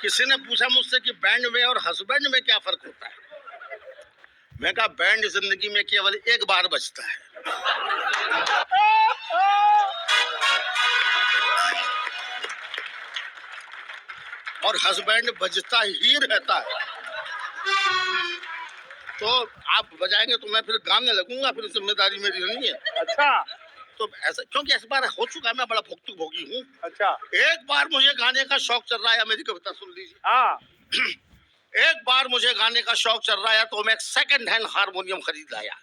किसी ने पूछा मुझसे कि बैंड में और हस्बैंड में क्या फर्क होता है। मैं कहा बैंड जिंदगी में केवल एक बार बजता है। और हस्बैंड बजता ही रहता है। तो आप बजाएंगे तो मैं फिर गाने लगूंगा, फिर जिम्मेदारी मेरी नहीं है। अच्छा, तो ऐसा क्योंकि इस बार हो चुका है, मैं बड़ा भुक्तभोगी हूँ। अच्छा, एक बार मुझे गाने का शौक चल रहा है, मेरी कविता सुन लीजिए। हाँ, एक बार मुझे गाने का शौक चल रहा है तो मैं एक सेकंड हैंड हारमोनियम खरीद लाया।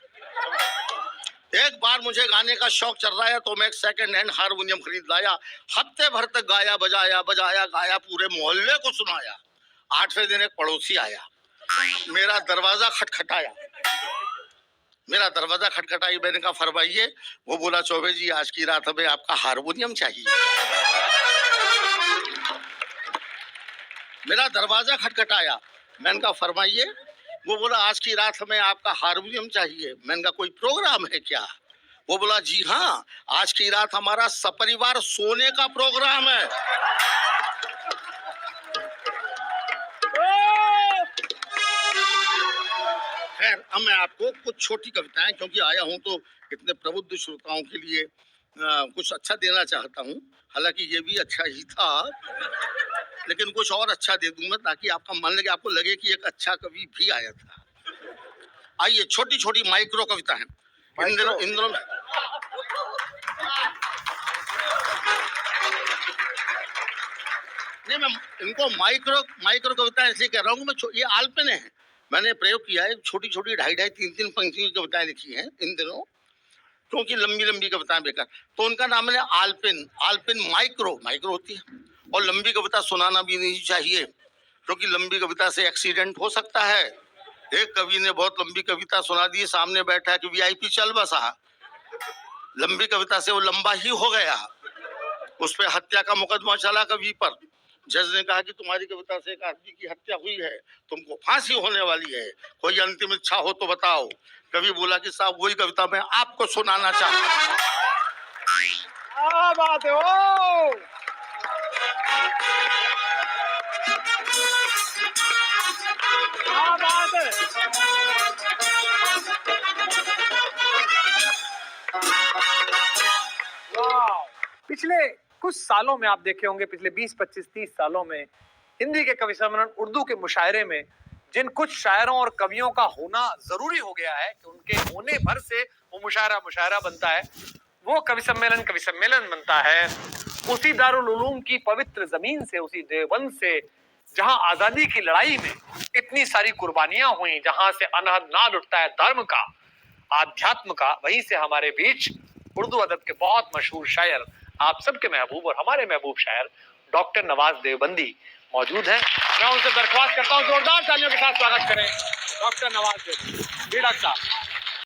एक बार मुझे गाने का शौक चल रहा है तो मैं एक सेकंड हैंड हारमोनियम खरीद लाया। हफ्ते भर तक गाया बजाया बजाया गाया, पूरे मोहल्ले को सुनाया। 8वें दिन एक पड़ोसी आया, मेरा दरवाजा खटखटाया। मैंने कहा फरमाइए। वो बोला चौबे जी आज की रात हमें आपका हारमोनियम चाहिए। मेरा दरवाजा खटखटाया, मैंने कहा फरमाइए। वो बोला आज की रात हमें आपका हारमोनियम चाहिए। मैंने कहा कोई प्रोग्राम है क्या? वो बोला जी हाँ, आज की रात हमारा सपरिवार सोने का प्रोग्राम है। खैर अब मैं आपको कुछ छोटी कविताएं, क्योंकि आया हूं तो इतने प्रबुद्ध श्रोताओं के लिए कुछ अच्छा देना चाहता हूं। हालांकि ये भी अच्छा ही था, लेकिन कुछ और अच्छा दे दूंगा ताकि आपका मन लगे, आपको लगे कि एक अच्छा कवि भी आया था। आइए, छोटी छोटी माइक्रो कविता है। इन दिनों नहीं, मैं इनको माइक्रो कविता इसलिए कह रहा हूँ। मैं ये आल्पिन है, मैंने प्रयोग किया है। छोटी छोटी 2.5-2.5 3-3 पंक्तियों की कविताएं लिखी हैं इन दिनों, क्योंकि लंबी लंबी कविताएं बेकार। तो उनका नाम है आल्पिन माइक्रो होती है। और लंबी कविता सुनाना भी नहीं चाहिए, क्योंकि लंबी कविता से एक्सीडेंट हो सकता है। एक कवि ने बहुत लंबी कविता सुना दी, सामने बैठा कि वीआईपी चल बसा। लंबी कविता से वो लंबा ही हो गया, उस पर हत्या का मुकदमा चला कवि पर। जज ने कहा कि तुम्हारी कविता से एक आदमी की हत्या हुई है, तुमको फांसी होने वाली है, कोई अंतिम इच्छा हो तो बताओ। कवि बोला कि साहब वही कविता मैं आपको सुनाना चाहता हूँ। क्या बात है, ओ क्या बात है। वाह, पिछले कुछ सालों में आप देखे होंगे, पिछले 20, 25, 30 सालों में हिंदी के कवि सम्मेलन, उर्दू के मुशायरे में जिन कुछ शायरों और कवियों का होना जरूरी हो गया है कि उनके होने भर से वो मुशायरा बनता है, वो कवि सम्मेलन बनता है। उसी दारुल उलूम की पवित्र जमीन से, उसी देवबंद से, जहां आजादी की लड़ाई में इतनी सारी कुर्बानियां हुई, जहां से अनहद नाद उठता है धर्म का, आध्यात्म का, वहीं से हमारे बीच उर्दू अदब के बहुत मशहूर शायर, आप सबके महबूब और हमारे महबूब शायर डॉक्टर नवाज देवबंदी मौजूद हैं। मैं उनसे दरख्वास्त करता हूं जोरदार तालियों के साथ स्वागत करें डॉक्टर नवाज देवबंदी। डॉक्टर साहब।